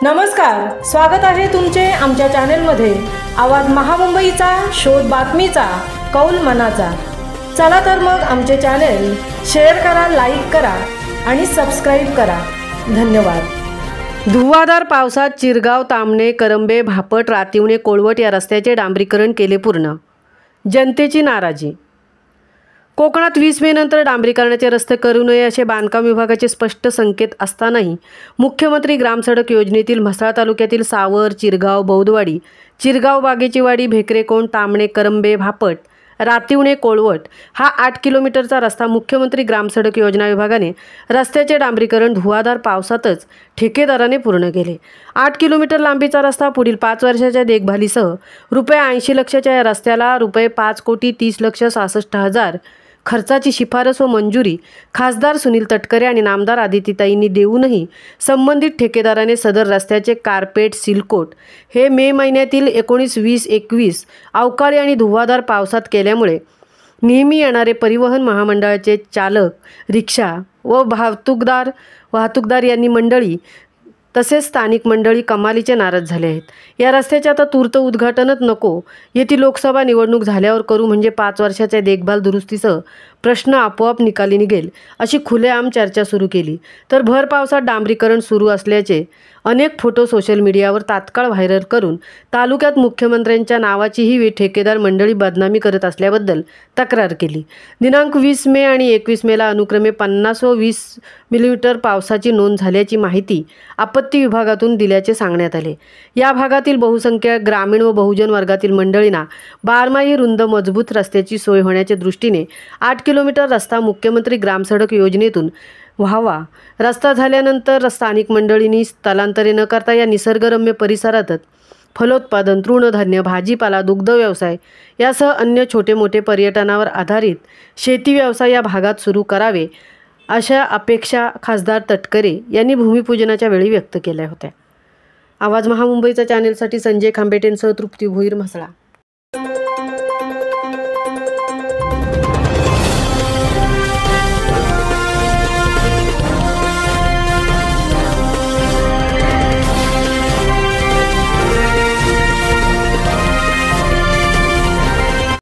नमस्कार, स्वागत आहे तुमचे आमच्या चॅनेलमध्ये। आवाज महामुंबईचा, शोध बातमीचा, कौल मनाचा। चला तर मग आमचे चॅनेल शेअर करा, लाईक करा आणि सबस्क्राइब करा। धन्यवाद। धुव्वाधार पावसात चिरगाव, तामणे, करंबे, भापट, रातिवणे, कोळवट या रस्त्याचे डांबरीकरण केले पूर्ण। जनतेची नाराजी। कोकणात 20 मे नंतर डांबरीकरणाचे रस्ते करू नये असे बांधकाम विभागाचे स्पष्ट संकेत असतानाही मुख्यमंत्री ग्रामसडक योजनेतील म्हसळा तालुक्यातील सावर, चिरगाव, बौद्धवाडी, चिरगाव, बागेचीवाडी, भेकरेकोंड, तामणे, करंबे, भापट, रातिवणे, कोळवट हा 8 किलोमीटरचा रस्ता मुख्यमंत्री ग्रामसडक योजना विभागाने रस्त्याचे डांबरीकरण धुव्वाधार पावसातच ठेकेदाराने पूर्ण केले। 8 किलोमीटर लांबीचा रस्ता पुढील 5 वर्षाच्या देखभालीसह ₹80 लक्षाच्या या रस्त्याला ₹5,30,66,000 खर्चाची शिफारस व मंजुरी खासदार सुनील तटकरे आणि नामदार आदितीताईंनी देऊनही संबंधित ठेकेदाराने सदर रस्त्याचे कार्पेट, सिलकोट हे मे महिन्यातील 19, 20, 21 अवकाळी आणि धुव्वाधार पावसात केल्यामुळे नेहमी येणारे परिवहन महामंडळाचे चालक, रिक्षा व वाहतूकदार यांनी मंडळी तसेच स्थानिक मंडळी कमालीचे नाराज झाले आहेत। या रस्त्याचे आता तूर्त उद्घाटनच नको, येथे लोकसभा निवडणूक झाल्यावर करू म्हणजे 5 वर्षाच्या देखभाल दुरुस्तीसह प्रश्न आपोआप निकाली निघेल अशी खुलेआम चर्चा सुरू केली। तर भर पावसात डांबरीकरण सुरू असल्याचे अनेक फोटो सोशल मीडियावर तात्काळ व्हायरल करून तालुक्यात मुख्यमंत्र्यांच्या नावाचीही ठेकेदार मंडळी बदनामी करत असल्याबद्दल तक्रार केली। दिनांक 20 मे आणि 21 मेला अनुक्रमे 50 व 20 मिलीमीटर पावसाची नोंद झाल्याची माहिती आपत्ती विभागातून दिल्याचे सांगण्यात आले। या भागातील बहुसंख्य ग्रामीण व बहुजन वर्गातील मंडळींना बारमाही रुंद मजबूत रस्त्याची सोय होण्याच्या दृष्टीने 8 किलोमीटर रस्ता मुख्यमंत्री ग्रामसडक योजनेतून व्हावा। रस्ता झाल्यानंतर स्थानिक मंडळींनी स्थलांतरे न करता या निसर्गरम्य परिसरातच फलोत्पादन, तृणधान्य, भाजीपाला, दुग्ध व्यवसाय यासह अन्य छोटे मोठे पर्यटनावर आधारित शेती व्यवसाय या भागात सुरू करावे अशा अपेक्षा खासदार तटकरे यांनी भूमिपूजनाच्या वेळी व्यक्त केल्या होत्या। आवाज महामुंबईचा चॅनेलसाठी संजय खांबेटेंसह तृप्ती भोईर, म्हसळा।